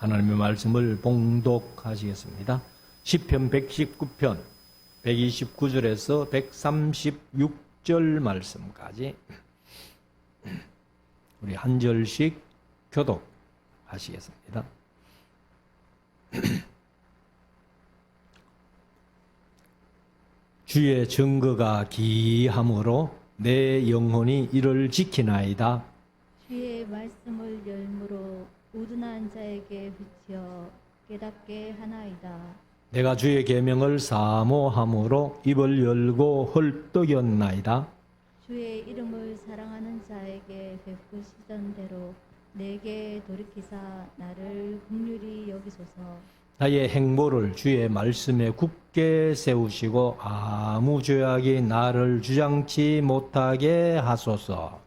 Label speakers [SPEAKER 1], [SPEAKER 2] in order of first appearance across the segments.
[SPEAKER 1] 하나님의 말씀을 봉독하시겠습니다. 시편 119편 129절에서 136절 말씀까지 우리 한 절씩 교독하시겠습니다. 주의 증거가 기이함으로 내 영혼이 이를 지키나이다.
[SPEAKER 2] 주의 말씀을 열무로 우둔한 자에게 비치어 깨닫게 하나이다.
[SPEAKER 1] 내가 주의 계명을 사모함으로 입을 열고 헐떡였나이다.
[SPEAKER 2] 주의 이름을 사랑하는 자에게 베푸시던 대로 내게 돌이키사 나를 긍휼히 여기소서.
[SPEAKER 1] 나의 행보를 주의 말씀에 굳게 세우시고 아무 죄악이 나를 주장치 못하게 하소서.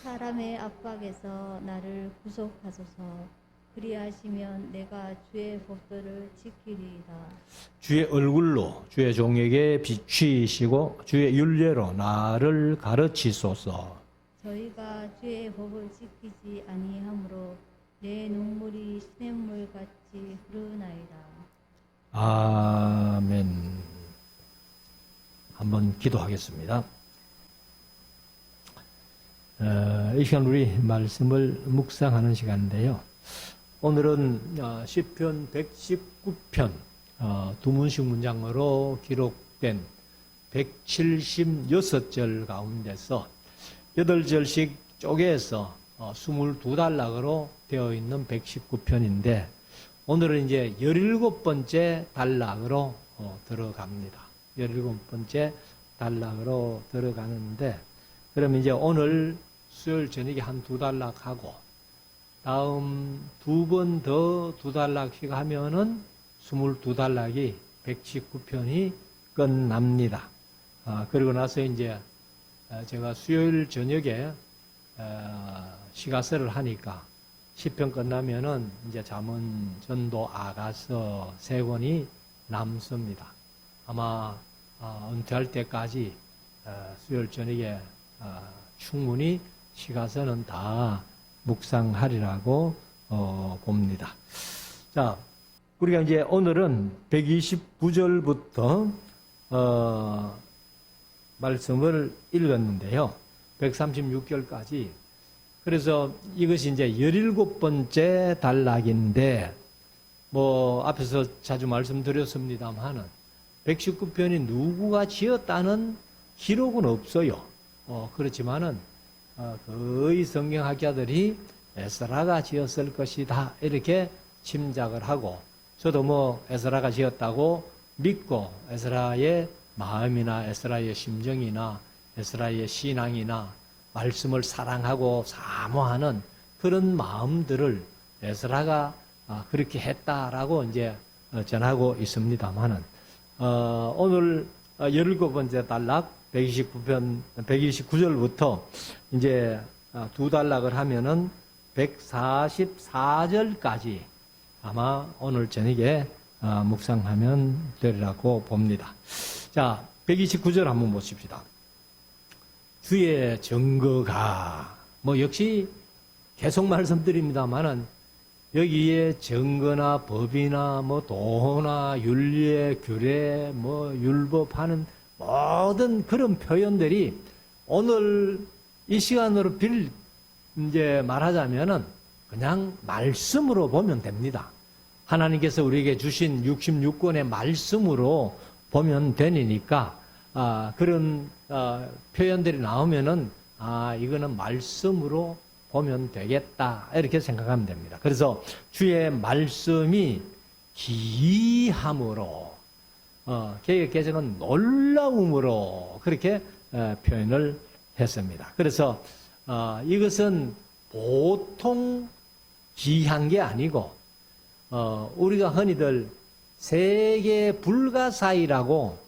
[SPEAKER 2] 사람의 압박에서 나를 구속하소서. 그리하시면 내가 주의 법도를 지키리이다.
[SPEAKER 1] 주의 얼굴로 주의 종에게 비추이시고 주의 윤례로 나를 가르치소서.
[SPEAKER 2] 저희가 주의 법을 지키지 아니하므로 내 눈물이 시냇물같이 흐르나이다.
[SPEAKER 1] 아멘. 한번 기도하겠습니다. 이 시간 우리 말씀을 묵상하는 시간인데요. 오늘은 시편 119편 두 문씩 문장으로 기록된 176절 가운데서 8절씩 쪼개서 22단락으로 되어 있는 119편인데 오늘은 이제 17번째 단락으로 들어갑니다. 17번째 단락으로 들어가는데 그럼 이제 오늘 수요일 저녁에 한 두 단락하고 다음 두 번 더 두 단락씩 하면은 22단락이 119편이 끝납니다. 그리고 나서 이제 제가 수요일 저녁에 시가서를 하니까 시편 끝나면은 이제 잠언, 전도, 아가서 세 권이 남습니다. 아마 은퇴할 때까지 수요일 저녁에 충분히 시가서는 다 묵상하리라고 봅니다. 자, 우리가 이제 오늘은 129절부터 말씀을 읽었는데요. 136절까지. 그래서 이것이 이제 17번째 단락인데, 앞에서 자주 말씀드렸습니다만은, 119편이 누구가 지었다는 기록은 없어요. 그렇지만은, 거의 성경학자들이 에스라가 지었을 것이다. 이렇게 짐작을 하고, 저도 에스라가 지었다고 믿고, 에스라의 마음이나 에스라의 심정이나 에스라의 신앙이나 말씀을 사랑하고 사모하는 그런 마음들을 에스라가 그렇게 했다라고 이제 전하고 있습니다만은 오늘 17번째 단락 129편 129절부터 이제 두 단락을 하면은 144절까지 아마 오늘 저녁에 묵상하면 되리라고 봅니다. 자, 129절 한번 보십시다. 주의 증거가 역시 계속 말씀드립니다만은 여기에 증거나 법이나 도나 윤리, 규례, 율법하는 모든 그런 표현들이 오늘 이 시간으로 이제 말하자면은 그냥 말씀으로 보면 됩니다. 하나님께서 우리에게 주신 66권의 말씀으로 보면 되니까 그런 표현들이 나오면은 이거는 말씀으로 보면 되겠다 이렇게 생각하면 됩니다. 그래서 주의 말씀이 기이함으로 개역개정은 놀라움으로 그렇게 표현을 했습니다. 그래서 이것은 보통 기이한 게 아니고 우리가 흔히들 세계 불가사의라고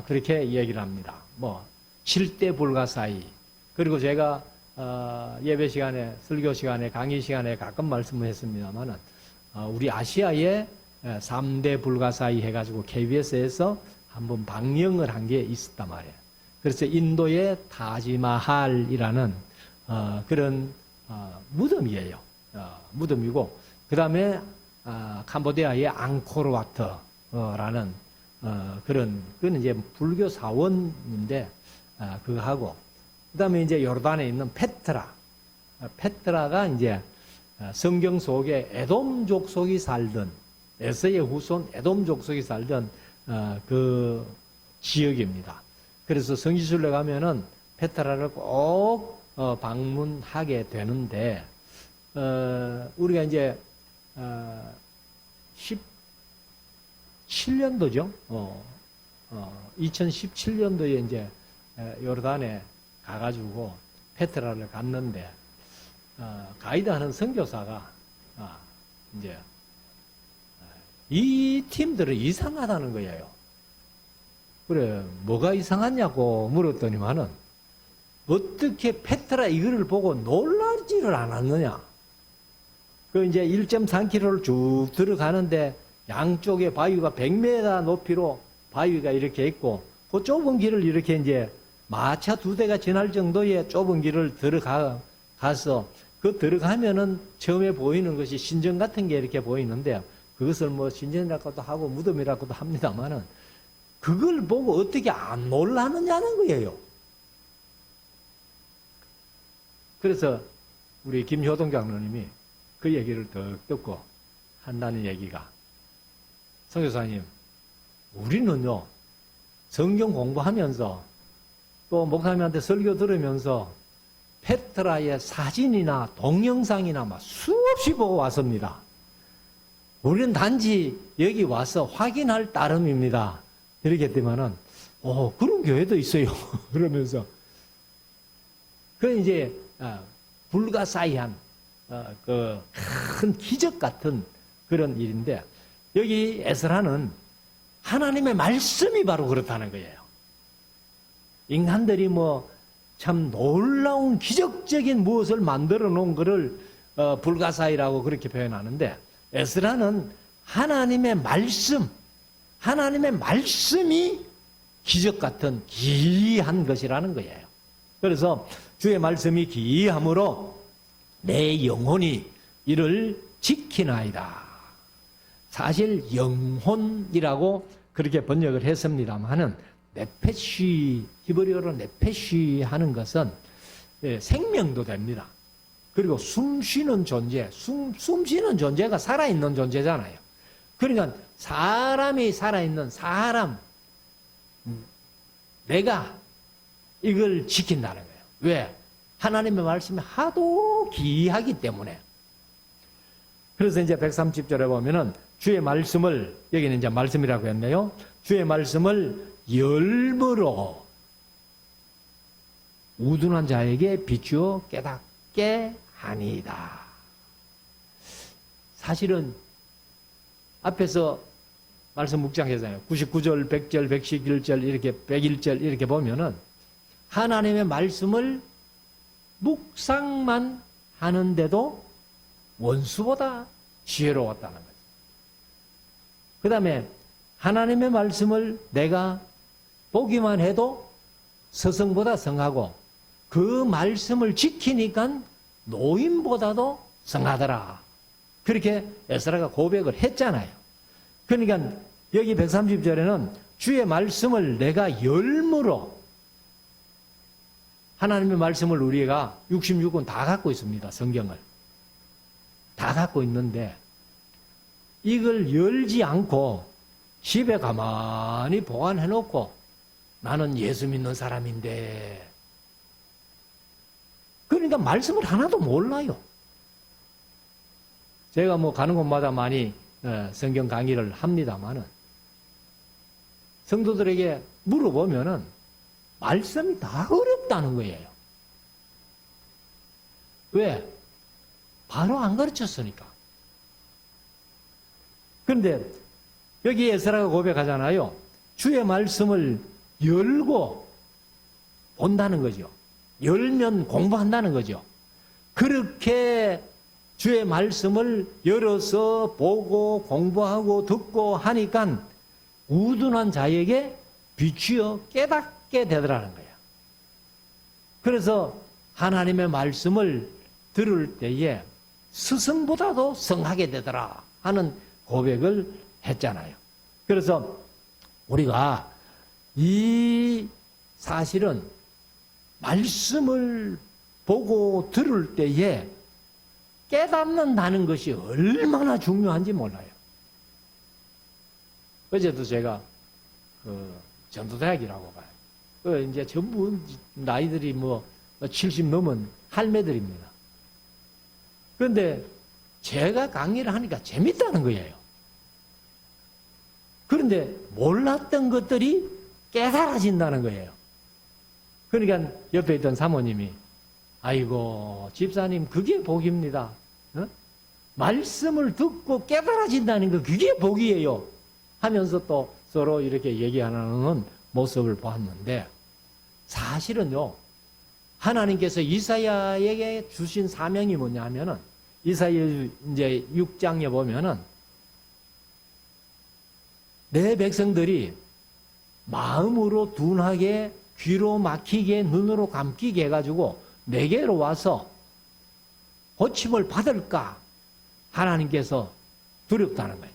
[SPEAKER 1] 그렇게 얘기를 합니다. 실대 불가사의. 그리고 제가 예배 시간에, 설교 시간에, 강의 시간에 가끔 말씀을 했습니다만은 우리 아시아에 3대 불가사의 해가지고 KBS에서 한번 방영을 한 게 있었단 말이에요. 그래서 인도의 타지마할이라는 그런 무덤이에요. 무덤이고 그 다음에 캄보디아의 앙코르와트라는 그건 이제 불교 사원인데 그거 하고 그다음에 이제 요르단에 있는 페트라가 이제 성경 속에 에돔 족속이 살던 에서의 후손 에돔 족속이 살던 그 지역입니다. 그래서 성지순례 가면은 페트라를 꼭 방문하게 되는데 우리가 이제 17년도죠. 2017년도에 이제 요르단에 가가지고 페트라를 갔는데 가이드하는 선교사가 이제 이 팀들은 이상하다는 거예요. 그래 뭐가 이상하냐고 물었더니만은 어떻게 페트라 이거를 보고 놀라지를 않았느냐. 그 이제 1.3km를 쭉 들어가는데 양쪽에 바위가 100m 높이로 바위가 이렇게 있고 그 좁은 길을 이렇게 이제 마차 2대가 지날 정도의 좁은 길을 가서 그 들어가면은 처음에 보이는 것이 신전 같은 게 이렇게 보이는데 그것을 뭐 신전이라고도 하고 무덤이라고도 합니다만은 그걸 보고 어떻게 안 놀라느냐는 거예요. 그래서 우리 김효동 장로님이 그 얘기를 더 듣고 한다는 얘기가 선교사님 우리는요 성경 공부하면서 또 목사님한테 설교 들으면서 페트라의 사진이나 동영상이나 막 수없이 보고 왔습니다. 우리는 단지 여기 와서 확인할 따름입니다. 이렇게 했더니만은 그런 교회도 있어요. 그러면서 그 이제 불가사의한 그 큰 기적 같은 그런 일인데 여기 에스라는 하나님의 말씀이 바로 그렇다는 거예요. 인간들이 뭐 참 놀라운 기적적인 무엇을 만들어 놓은 것을 불가사의라고 그렇게 표현하는데 에스라는 하나님의 말씀이 기적 같은 기이한 것이라는 거예요. 그래서 주의 말씀이 기이함으로 내 영혼이 이를 지키나이다. 사실 영혼이라고 그렇게 번역을 했습니다만은 네페쉬, 히브리어로 네페쉬 하는 것은 생명도 됩니다. 그리고 숨 쉬는 존재, 숨 쉬는 존재가 살아있는 존재잖아요. 그러니까 사람이 살아있는 사람, 내가 이걸 지킨다는 거예요. 왜? 하나님의 말씀이 하도 기이하기 때문에. 그래서 이제 130절에 보면은 주의 말씀을, 여기는 이제 말씀이라고 했네요. 주의 말씀을 열무로 우둔한 자에게 비추어 깨닫게 하니이다. 사실은 앞에서 말씀 묵상했잖아요. 99절, 100절, 111절, 이렇게 101절 이렇게 보면은 하나님의 말씀을 묵상만 하는데도 원수보다 지혜로웠다는 거죠. 그 다음에 하나님의 말씀을 내가 보기만 해도 스승보다 성하고 그 말씀을 지키니까 노인보다도 성하더라. 그렇게 에스라가 고백을 했잖아요. 그러니까 여기 130절에는 주의 말씀을 내가 열무로, 하나님의 말씀을 우리가 66권 다 갖고 있습니다. 성경을. 다 갖고 있는데 이걸 열지 않고 집에 가만히 보관해 놓고 나는 예수 믿는 사람인데, 그러니까 말씀을 하나도 몰라요. 제가 뭐 가는 곳마다 많이 성경 강의를 합니다만은 성도들에게 물어보면은 말씀이 다 어렵다는 거예요. 왜? 바로 안 가르쳤으니까. 그런데 여기 에스라가 고백하잖아요. 주의 말씀을 열고 본다는 거죠. 열면 공부한다는 거죠. 그렇게 주의 말씀을 열어서 보고 공부하고 듣고 하니까 우둔한 자에게 비추어 깨닫게 되더라는 거예요. 그래서 하나님의 말씀을 들을 때에 스승보다도 성하게 되더라 하는 고백을 했잖아요. 그래서 우리가 이 사실은 말씀을 보고 들을 때에 깨닫는다는 것이 얼마나 중요한지 몰라요. 어제도 제가 전도대학이라고 봐요. 이제 전부 나이들이 70 넘은 할매들입니다. 그런데 제가 강의를 하니까 재밌다는 거예요. 그런데 몰랐던 것들이 깨달아진다는 거예요. 그러니까 옆에 있던 사모님이 아이고 집사님 그게 복입니다. 어? 말씀을 듣고 깨달아진다는 거 그게 복이에요. 하면서 또 서로 이렇게 얘기하는 모습을 보았는데 사실은요. 하나님께서 이사야에게 주신 사명이 뭐냐면은 이사야 이제 6장에 보면은 내 백성들이 마음으로 둔하게 귀로 막히게 눈으로 감기게 해가지고 내게로 와서 고침을 받을까 하나님께서 두렵다는 거예요.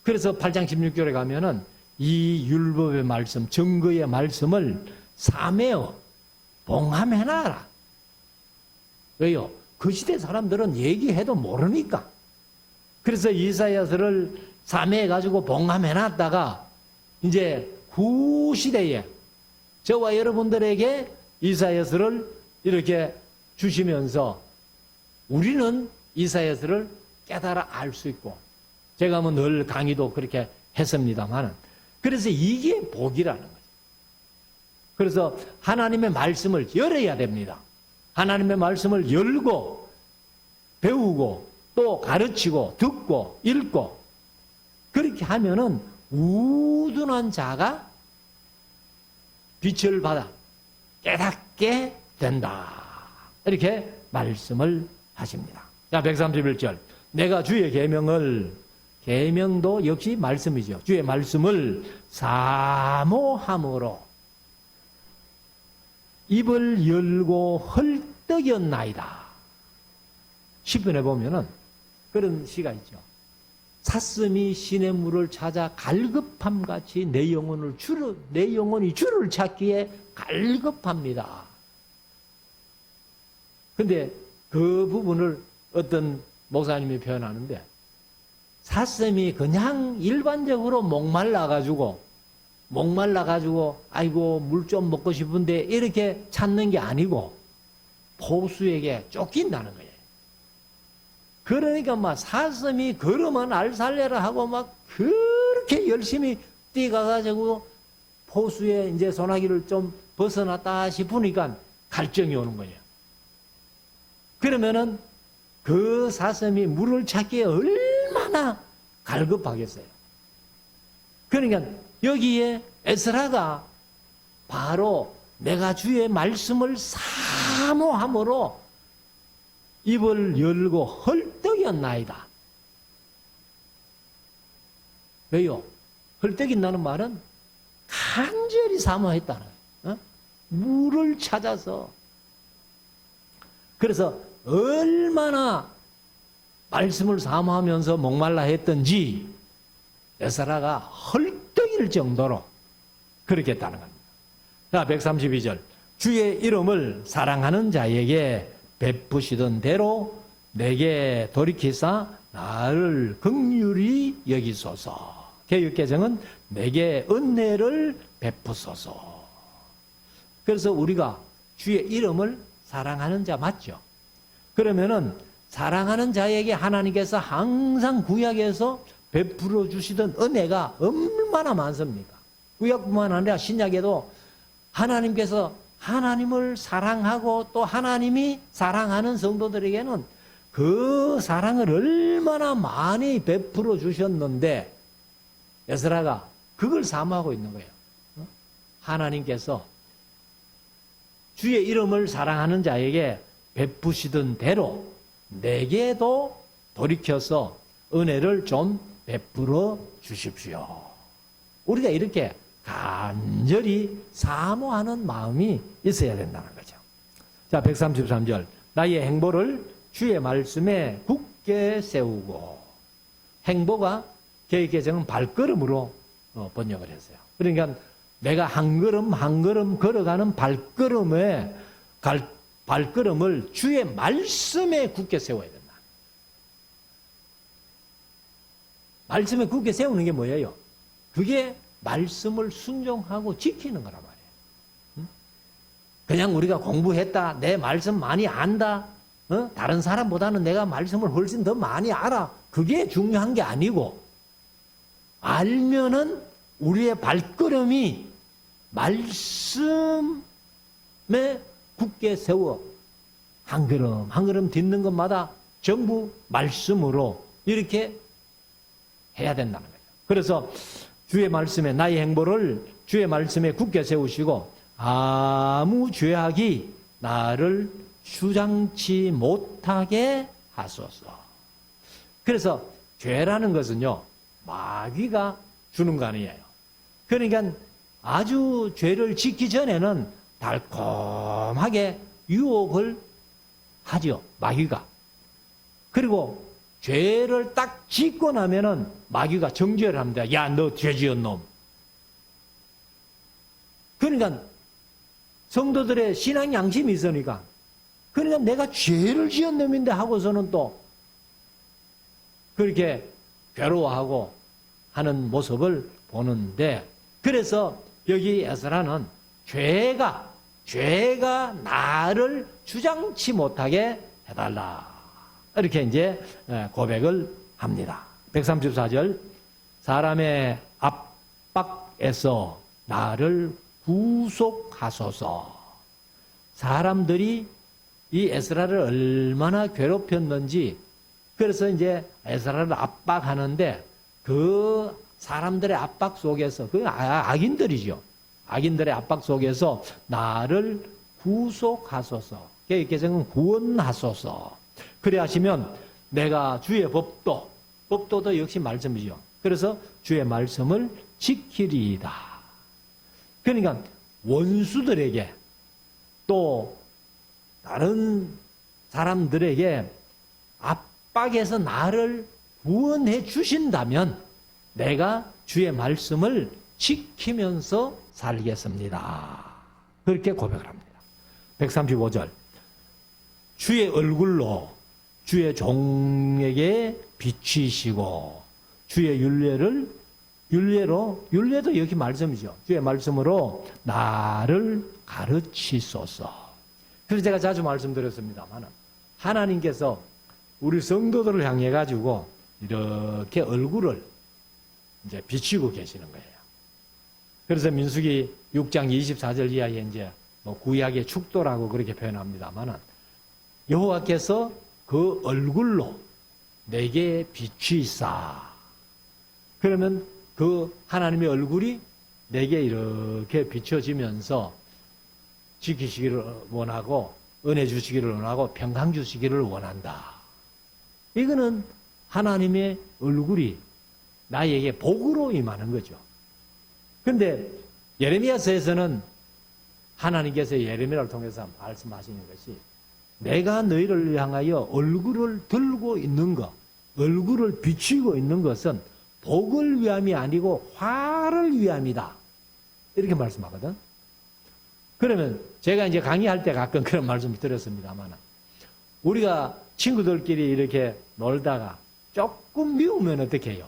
[SPEAKER 1] 그래서 8장 16절에 가면은 이 율법의 말씀, 증거의 말씀을 사매어 봉함해놔라. 왜요? 그 시대 사람들은 얘기해도 모르니까. 그래서 이사야서를 사매해가지고 봉함해놨다가 이제 후시대에 저와 여러분들에게 이사야서를 이렇게 주시면서 우리는 이사야서를 깨달아 알 수 있고 제가 늘 강의도 그렇게 했습니다만 그래서 이게 복이라는 거죠. 그래서 하나님의 말씀을 열어야 됩니다. 하나님의 말씀을 열고 배우고 또 가르치고 듣고 읽고 그렇게 하면은 우둔한 자가 빛을 받아 깨닫게 된다. 이렇게 말씀을 하십니다. 자, 131절. 내가 주의 계명도 역시 말씀이죠. 주의 말씀을 사모함으로 입을 열고 헐떡였나이다. 10편에 보면은 그런 시가 있죠. 사슴이 시냇물을 찾아 갈급함같이 내 영혼이 주를 찾기에 갈급합니다. 근데 그 부분을 어떤 목사님이 표현하는데 사슴이 그냥 일반적으로 목말라가지고 아이고 물 좀 먹고 싶은데 이렇게 찾는 게 아니고 포수에게 쫓긴다는 거예요. 그러니까 막 사슴이 걸으면 알살레라 하고 막 그렇게 열심히 뛰어가가지고 포수의 이제 소나기를 좀 벗어났다 싶으니까 갈증이 오는 거예요. 그러면은 그 사슴이 물을 찾기에 얼마나 갈급하겠어요. 그러니까 여기에 에스라가 바로 내가 주의 말씀을 사모함으로 입을 열고 헐떡였나이다. 왜요? 헐떡인다는 말은 간절히 사모했다는 거예요. 물을 찾아서. 그래서 얼마나 말씀을 사모하면서 목말라 했던지 에스라가 헐떡일 정도로 그렇게 했다는 겁니다. 자, 132절. 주의 이름을 사랑하는 자에게 베푸시던 대로 내게 돌이키사 나를 긍휼히 여기소서. 개역개정은 내게 은혜를 베푸소서. 그래서 우리가 주의 이름을 사랑하는 자 맞죠? 그러면은 사랑하는 자에게 하나님께서 항상 구약에서 베풀어 주시던 은혜가 얼마나 많습니까? 구약뿐만 아니라 신약에도 하나님께서 하나님을 사랑하고 또 하나님이 사랑하는 성도들에게는 그 사랑을 얼마나 많이 베풀어 주셨는데 에스라가 그걸 사모하고 있는 거예요. 하나님께서 주의 이름을 사랑하는 자에게 베푸시던 대로 내게도 돌이켜서 은혜를 좀 베풀어 주십시오. 우리가 이렇게 간절히 사모하는 마음이 있어야 된다는 거죠. 자, 133절. 나의 행보를 주의 말씀에 굳게 세우고, 행보가 개혁개정은 발걸음으로 번역을 했어요. 그러니까 내가 한 걸음 한 걸음 걸어가는 발걸음을 주의 말씀에 굳게 세워야 된다. 말씀에 굳게 세우는 게 뭐예요? 그게 말씀을 순종하고 지키는 거란 말이에요. 그냥 우리가 공부했다, 내 말씀 많이 안다, 다른 사람보다는 내가 말씀을 훨씬 더 많이 알아. 그게 중요한 게 아니고, 알면은 우리의 발걸음이 말씀에 굳게 세워 한 걸음 한 걸음 딛는 것마다 전부 말씀으로 이렇게 해야 된다는 거예요. 그래서 주의 말씀에 나의 행보를 주의 말씀에 굳게 세우시고 아무 죄악이 나를 주장치 못하게 하소서. 그래서 죄라는 것은요, 마귀가 주는 거 아니에요. 그러니까 아주 죄를 짓기 전에는 달콤하게 유혹을 하죠, 마귀가. 그리고 죄를 딱 짓고 나면은 마귀가 정죄를 합니다. 야, 너 죄 지은 놈. 그러니까 성도들의 신앙 양심이 있으니까, 그러니까 내가 죄를 지은 놈인데 하고서는 또 그렇게 괴로워하고 하는 모습을 보는데, 그래서 여기 에스라는 죄가 나를 주장치 못하게 해달라, 이렇게 이제 고백을 합니다. 134절, 사람의 압박에서 나를 구속하소서. 사람들이 이 에스라를 얼마나 괴롭혔는지, 그래서 이제 에스라를 압박하는데 그 사람들의 압박 속에서, 그 악인들이죠. 악인들의 압박 속에서 나를 구속하소서. 개혁개정은 구원하소서. 그래 하시면 내가 주의 법도도 역시 말씀이죠. 그래서 주의 말씀을 지키리이다. 그러니까 원수들에게 또 다른 사람들에게 압박에서 나를 구원해 주신다면 내가 주의 말씀을 지키면서 살겠습니다. 그렇게 고백을 합니다. 135절, 주의 얼굴로 주의 종에게 비치시고 주의 윤례도 여기 말씀이죠. 주의 말씀으로 나를 가르치소서. 그래서 제가 자주 말씀드렸습니다만, 하나님께서 우리 성도들을 향해 가지고 이렇게 얼굴을 이제 비치고 계시는 거예요. 그래서 민수기 6장 24절 이하에 이제 구약의 축도라고 그렇게 표현합니다만, 여호와께서 그 얼굴로 내게 비치사. 그러면 그 하나님의 얼굴이 내게 이렇게 비춰지면서 지키시기를 원하고, 은혜 주시기를 원하고, 평강 주시기를 원한다. 이거는 하나님의 얼굴이 나에게 복으로 임하는 거죠. 그런데 예레미야서에서는 하나님께서 예레미야를 통해서 말씀하시는 것이, 내가 너희를 향하여 얼굴을 들고 있는 것, 얼굴을 비추고 있는 것은 복을 위함이 아니고 화를 위함이다, 이렇게 말씀하거든. 그러면 제가 이제 강의할 때 가끔 그런 말씀을 드렸습니다만, 우리가 친구들끼리 이렇게 놀다가 조금 미우면 어떻게 해요?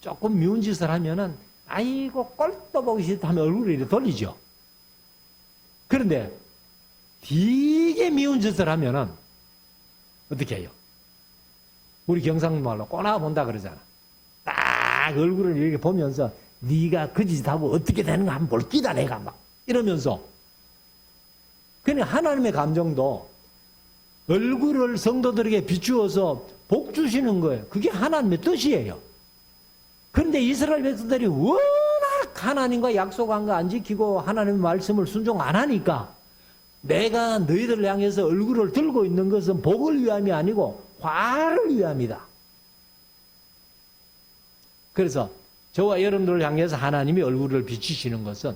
[SPEAKER 1] 조금 미운 짓을 하면은 아이고 꼴도 보기 싫다 하면 얼굴을 이렇게 돌리죠. 그런데 되게 미운 짓을 하면은 어떻게 해요? 우리 경상말로 꼬나 본다 그러잖아. 딱 얼굴을 이렇게 보면서 네가 그 짓하고 어떻게 되는가 한번 볼 끼다 내가 막 이러면서. 그냥 하나님의 감정도 얼굴을 성도들에게 비추어서 복 주시는 거예요. 그게 하나님의 뜻이에요. 그런데 이스라엘 백성들이 워낙 하나님과 약속한 거 안 지키고 하나님의 말씀을 순종 안 하니까, 내가 너희들을 향해서 얼굴을 들고 있는 것은 복을 위함이 아니고 화를 위함이다. 그래서 저와 여러분들을 향해서 하나님이 얼굴을 비치시는 것은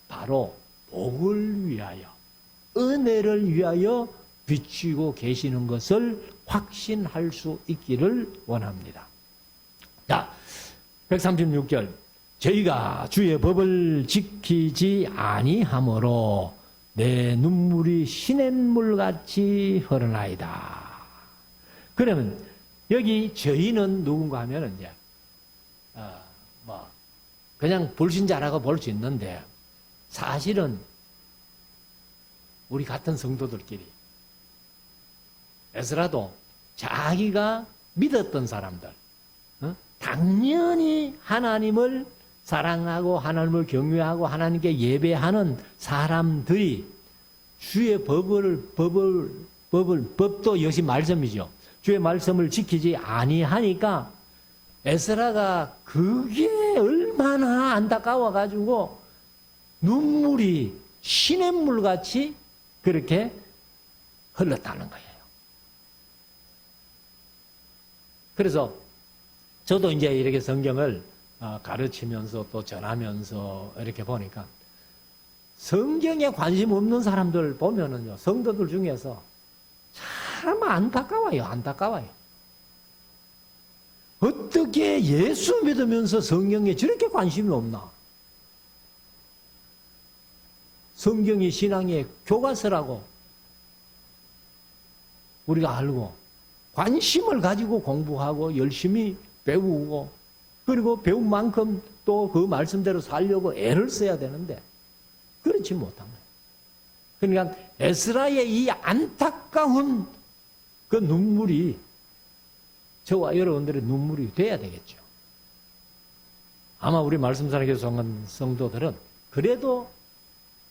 [SPEAKER 1] 바로 복을 위하여, 은혜를 위하여 비추고 계시는 것을 확신할 수 있기를 원합니다. 자, 136절. 저희가 주의 법을 지키지 아니하므로 내 눈물이 시냇물같이 흐르나이다. 그러면 여기 저희는 누군가 하면은 이제 그냥 불신자라고 볼 수 있는데 사실은 우리 같은 성도들끼리 에스라도 자기가 믿었던 사람들, 당연히 하나님을 사랑하고 하나님을 경외하고 하나님께 예배하는 사람들이 주의 법도 역시 말씀이죠. 주의 말씀을 지키지 아니하니까 에스라가 그게 얼마나 안타까워가지고 눈물이 시냇물같이 그렇게 흘렀다는 거예요. 그래서 저도 이제 이렇게 성경을 가르치면서 또 전하면서 이렇게 보니까 성경에 관심 없는 사람들 보면은요, 성도들 중에서 참 안타까워요. 안타까워요. 어떻게 예수 믿으면서 성경에 저렇게 관심이 없나? 성경이 신앙의 교과서라고 우리가 알고 관심을 가지고 공부하고 열심히 배우고 그리고 배운 만큼 또 그 말씀대로 살려고 애를 써야 되는데 그렇지 못한 거예요. 그러니까 에스라의 이 안타까운 그 눈물이 저와 여러분들의 눈물이 돼야 되겠죠. 아마 우리 말씀사랑교회 속한 성도들은 그래도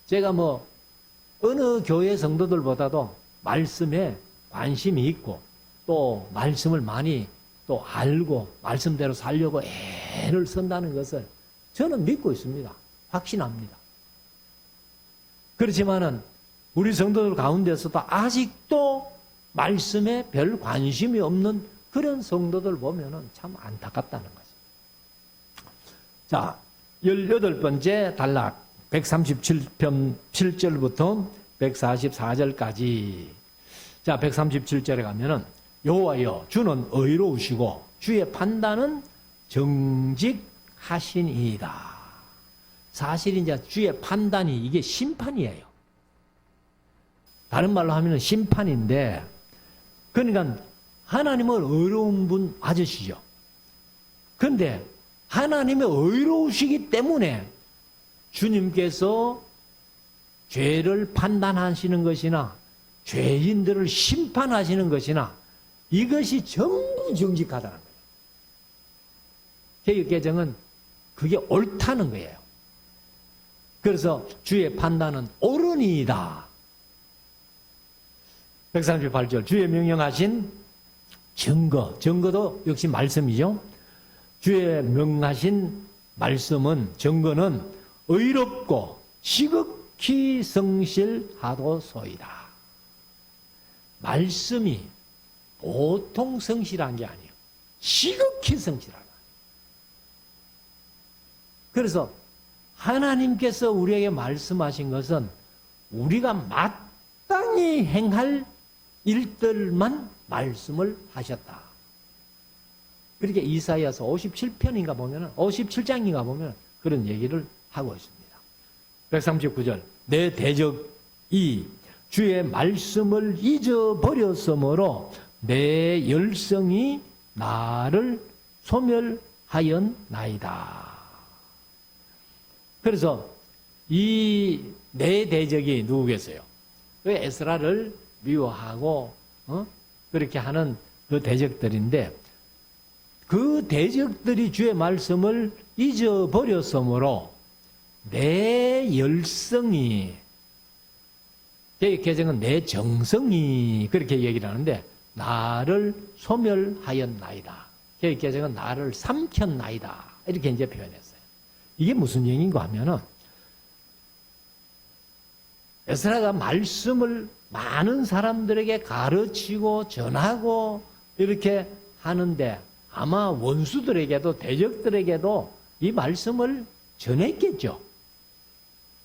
[SPEAKER 1] 제가 어느 교회 성도들보다도 말씀에 관심이 있고 또 말씀을 많이 또 알고 말씀대로 살려고 애를 쓴다는 것을 저는 믿고 있습니다. 확신합니다. 그렇지만은 우리 성도들 가운데서도 아직도 말씀에 별 관심이 없는 그런 성도들 보면은 참 안타깝다는 거죠. 자, 18번째 단락 137편 7절부터 144절까지. 자, 137절에 가면은 여호와여 주는 의로우시고 주의 판단은 정직하시니이다. 사실 이제 주의 판단이 이게 심판이에요. 다른 말로 하면 심판인데, 그러니까 하나님은 의로운 분 아저씨죠. 그런데 하나님의 의로우시기 때문에 주님께서 죄를 판단하시는 것이나 죄인들을 심판하시는 것이나 이것이 전부 정직하다는 거예요. 개혁개정은 그게 옳다는 거예요. 그래서 주의 판단은 옳으니이다. 138절 주의 명령하신 증거도 역시 말씀이죠. 주의 명하신 말씀은 증거는 의롭고 시극히 성실하도소이다. 말씀이 보통 성실한 게 아니에요. 시극히 성실하다. 그래서 하나님께서 우리에게 말씀하신 것은 우리가 마땅히 행할 일들만 말씀을 하셨다. 그렇게 이사야서 57편인가 보면 57장인가 보면 그런 얘기를 하고 있습니다. 139절 내 대적이 주의 말씀을 잊어버렸으므로 내 열성이 나를 소멸하였나이다. 그래서 이 내 대적이 누구겠어요? 그 에스라를 미워하고 그렇게 하는 그 대적들인데 그 대적들이 주의 말씀을 잊어버렸으므로 내 열성이 개정은 내 정성이 그렇게 얘기를 하는데 나를 소멸하였나이다. 개정은 나를 삼켰나이다. 이렇게 이제 표현했어요. 이게 무슨 얘기인가 하면은 에스라가 말씀을 많은 사람들에게 가르치고 전하고 이렇게 하는데 아마 원수들에게도 대적들에게도 이 말씀을 전했겠죠.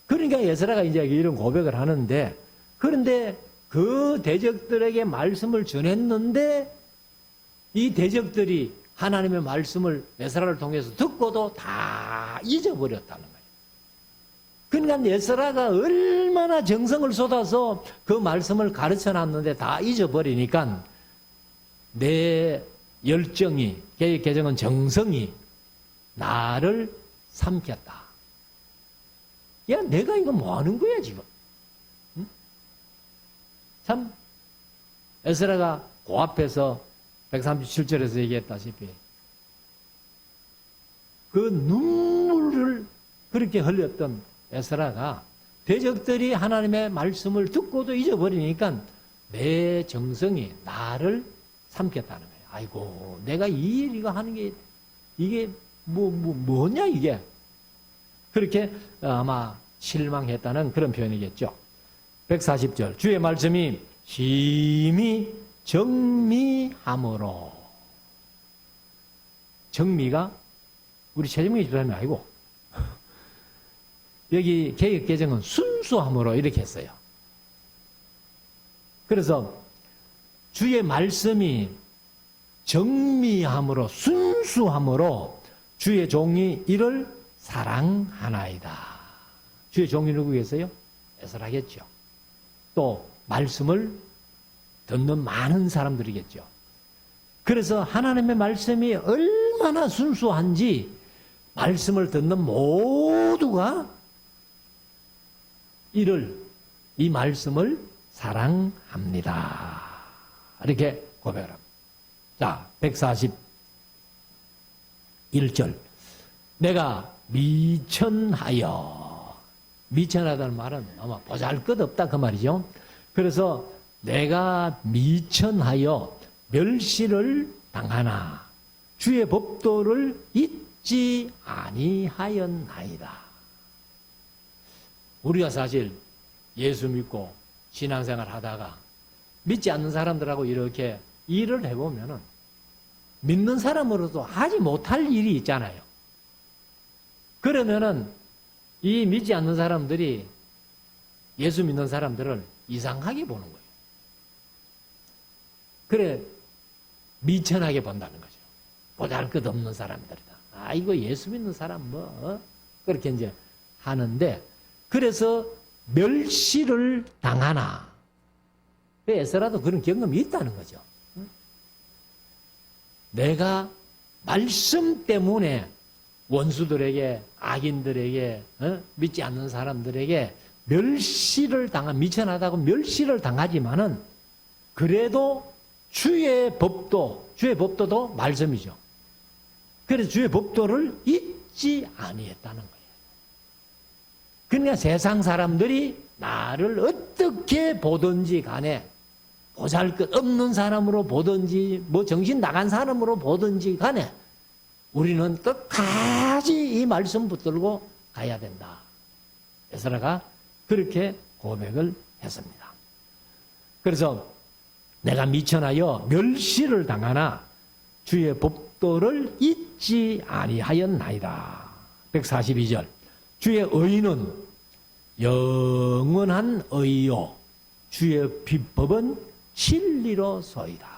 [SPEAKER 1] 그러니까 에스라가 이제 이런 고백을 하는데 그런데 그 대적들에게 말씀을 전했는데 이 대적들이 하나님의 말씀을 에스라를 통해서 듣고도 다 잊어버렸다는 거예요. 그러니까 에스라가 얼마나 정성을 쏟아서 그 말씀을 가르쳐 놨는데 다 잊어버리니까 내 열정이, 계획 개정은 정성이 나를 삼켰다. 야, 내가 이거 뭐 하는 거야, 지금? 응? 참, 에스라가 그 앞에서 137절에서 얘기했다시피 그 눈물을 그렇게 흘렸던 에스라가 대적들이 하나님의 말씀을 듣고도 잊어버리니까 내 정성이 나를 삼켰다는 거예요. 아이고, 내가 이 일 이거 하는 게 이게 뭐냐 이게. 그렇게 아마 실망했다는 그런 표현이겠죠. 140절 주의 말씀이 심히 정미함으로. 정미가 우리 최정미 집사님이 아니고 여기 개역 개정은 순수함으로 이렇게 했어요. 그래서 주의 말씀이 정미함으로 순수함으로 주의 종이 이를 사랑하나이다. 주의 종이 누구겠어요? 에스라겠죠. 또 말씀을 듣는 많은 사람들이겠죠. 그래서 하나님의 말씀이 얼마나 순수한지 말씀을 듣는 모두가 이 말씀을 사랑합니다. 이렇게 고백을 합니다. 자, 141절. 내가 미천하여. 미천하다는 말은 아마 보잘것없다 그 말이죠. 그래서 내가 미천하여 멸시를 당하나 주의 법도를 잊지 아니하였나이다. 우리가 사실 예수 믿고 신앙생활 하다가 믿지 않는 사람들하고 이렇게 일을 해보면은 믿는 사람으로도 하지 못할 일이 있잖아요. 그러면은 이 믿지 않는 사람들이 예수 믿는 사람들을 이상하게 보는 거예요. 그래, 미천하게 본다는 거죠. 보잘것없는 사람들이다. 아, 이거 예수 믿는 사람 그렇게 이제 하는데, 그래서 멸시를 당하나. 에스라도 그런 경험이 있다는 거죠. 내가 말씀 때문에 원수들에게, 악인들에게, 믿지 않는 사람들에게 멸시를 미천하다고 멸시를 당하지만은 그래도 주의 법도도 말씀이죠. 그래서 주의 법도를 잊지 아니했다는 거예요. 그러니까 세상 사람들이 나를 어떻게 보든지 간에 보잘것없는 사람으로 보든지 정신 나간 사람으로 보든지 간에 우리는 끝까지 이 말씀 붙들고 가야 된다. 에스라가 그렇게 고백을 했습니다. 그래서 내가 미천하여 멸시를 당하나 주의 법도를 잊지 아니하였나이다. 142절 주의 의는 영원한 의요 주의 비법은 진리로소이다.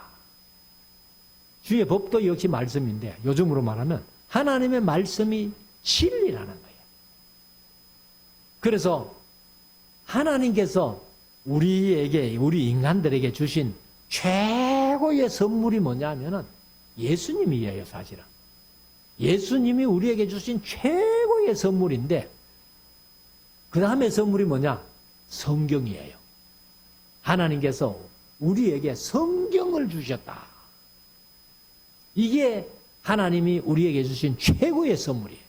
[SPEAKER 1] 주의 법도 역시 말씀인데 요즘으로 말하면 하나님의 말씀이 진리라는 거예요. 그래서 하나님께서 우리에게, 우리 인간들에게 주신 최고의 선물이 뭐냐면은 예수님이에요, 사실은. 예수님이 우리에게 주신 최고의 선물인데 그 다음에 선물이 뭐냐? 성경이에요. 하나님께서 우리에게 성경을 주셨다. 이게 하나님이 우리에게 주신 최고의 선물이에요.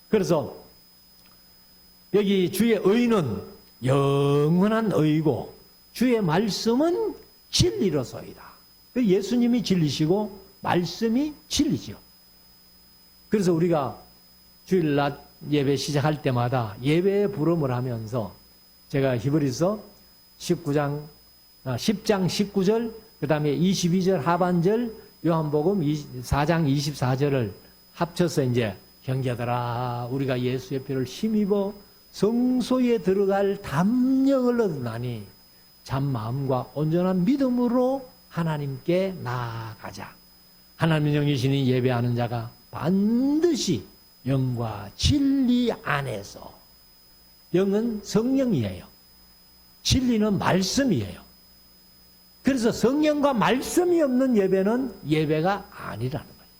[SPEAKER 1] 그래서 여기 주의 의는 영원한 의고 주의 말씀은 진리로소이다. 예수님이 진리시고 말씀이 진리죠. 그래서 우리가 주일 낮 예배 시작할 때마다 예배의 부름을 하면서 제가 히브리서 10장 19절 그 다음에 22절 하반절 요한복음 4장 24절을 합쳐서 이제 형제들아 우리가 예수의 피를 힘입어 성소에 들어갈 담력을 얻으나니 참 마음과 온전한 믿음으로 하나님께 나아가자. 하나님 영이시니 예배하는 자가 반드시 영과 진리 안에서, 영은 성령이에요. 진리는 말씀이에요. 그래서 성령과 말씀이 없는 예배는 예배가 아니라는 거예요.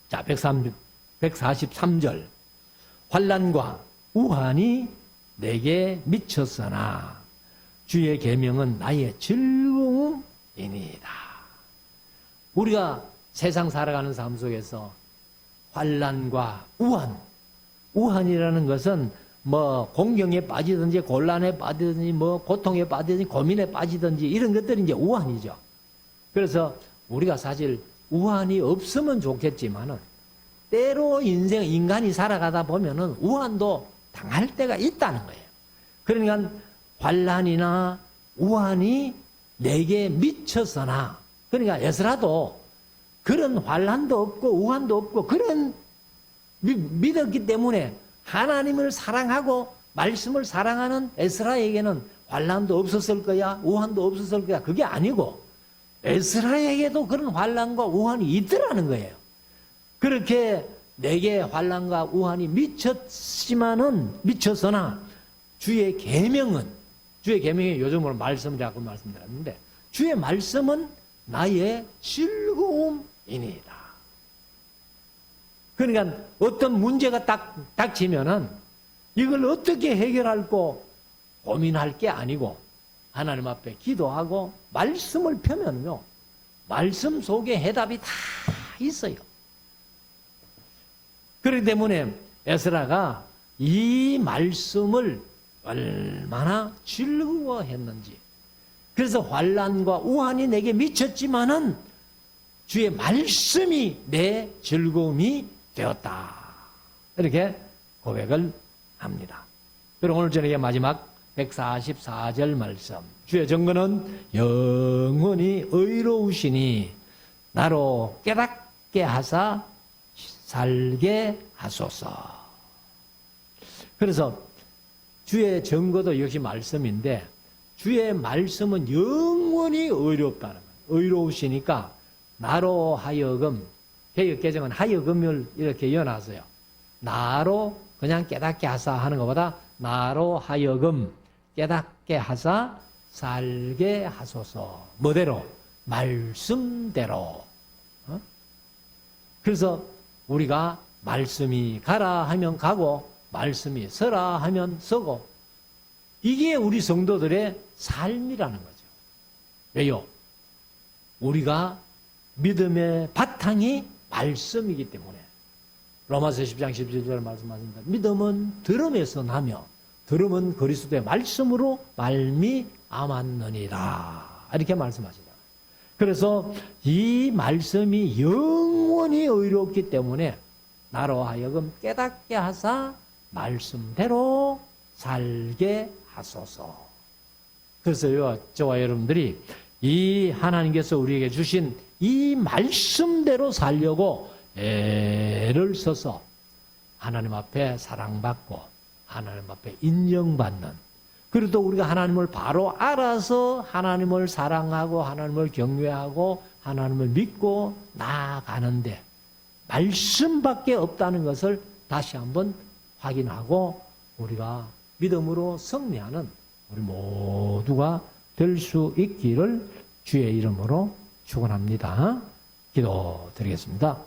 [SPEAKER 1] 자, 143절. 환난과 우환이 내게 미쳤으나 주의 계명은 나의 즐거움이니이다. 우리가 세상 살아가는 삶 속에서 환난과 우환이라는 것은 뭐 공경에 빠지든지 곤란에 빠지든지 뭐 고통에 빠지든지 고민에 빠지든지 이런 것들이 이제 우환이죠. 그래서 우리가 사실 우환이 없으면 좋겠지만은 때로 인간이 살아가다 보면은 우환도 당할 때가 있다는 거예요. 그러니까 환난이나 우환이 내게 미쳤으나, 그러니까 에스라도 그런 환난도 없고 우환도 없고 그런 믿었기 때문에 하나님을 사랑하고 말씀을 사랑하는 에스라에게는 환난도 없었을 거야, 우환도 없었을 거야. 그게 아니고 에스라에게도 그런 환난과 우환이 있더라는 거예요. 그렇게 내게 환난과 우환이 미쳤으나 주의 계명이 요즘으로 말씀이라고 말씀드렸는데, 주의 말씀은 나의 즐거움이니이다. 그러니까 어떤 문제가 닥치면은 이걸 어떻게 해결할고 고민할 게 아니고 하나님 앞에 기도하고 말씀을 펴면요, 말씀 속에 해답이 다 있어요. 그렇기 때문에 에스라가 이 말씀을 얼마나 즐거워했는지. 그래서 환난과 우환이 내게 미쳤지만은 주의 말씀이 내 즐거움이 되었다. 이렇게 고백을 합니다. 그리고 오늘 저녁에 마지막 144절 말씀. 주의 정거는 영원히 의로우시니 나로 깨닫게 하사 살게 하소서. 그래서 주의 증거도 역시 말씀인데, 주의 말씀은 영원히 의롭다는 거예요. 의로우시니까 나로 하여금, 개역개정은 하여금을 이렇게 이어놨어요. 나로 그냥 깨닫게 하사 하는 것보다 나로 하여금 깨닫게 하사 살게 하소서. 뭐대로? 말씀대로. 그래서 우리가 말씀이 가라 하면 가고 말씀이 서라 하면 서고, 이게 우리 성도들의 삶이라는 거죠. 왜요? 우리가 믿음의 바탕이 말씀이기 때문에 로마서 10장 17절에 말씀하십니다. 믿음은 들음에서 나며 들음은 그리스도의 말씀으로 말미암았느니라. 이렇게 말씀하시잖아요. 그래서 이 말씀이 영원히 의롭기 때문에 나로 하여금 깨닫게 하사 말씀대로 살게 하소서. 그래서요, 저와 여러분들이 이 하나님께서 우리에게 주신 이 말씀대로 살려고 애를 써서 하나님 앞에 사랑받고 하나님 앞에 인정받는, 그리고 또 우리가 하나님을 바로 알아서 하나님을 사랑하고 하나님을 경외하고 하나님을 믿고 나아가는데 말씀밖에 없다는 것을 다시 한번 확인하고 우리가 믿음으로 승리하는 우리 모두가 될 수 있기를 주의 이름으로 축원합니다. 기도드리겠습니다.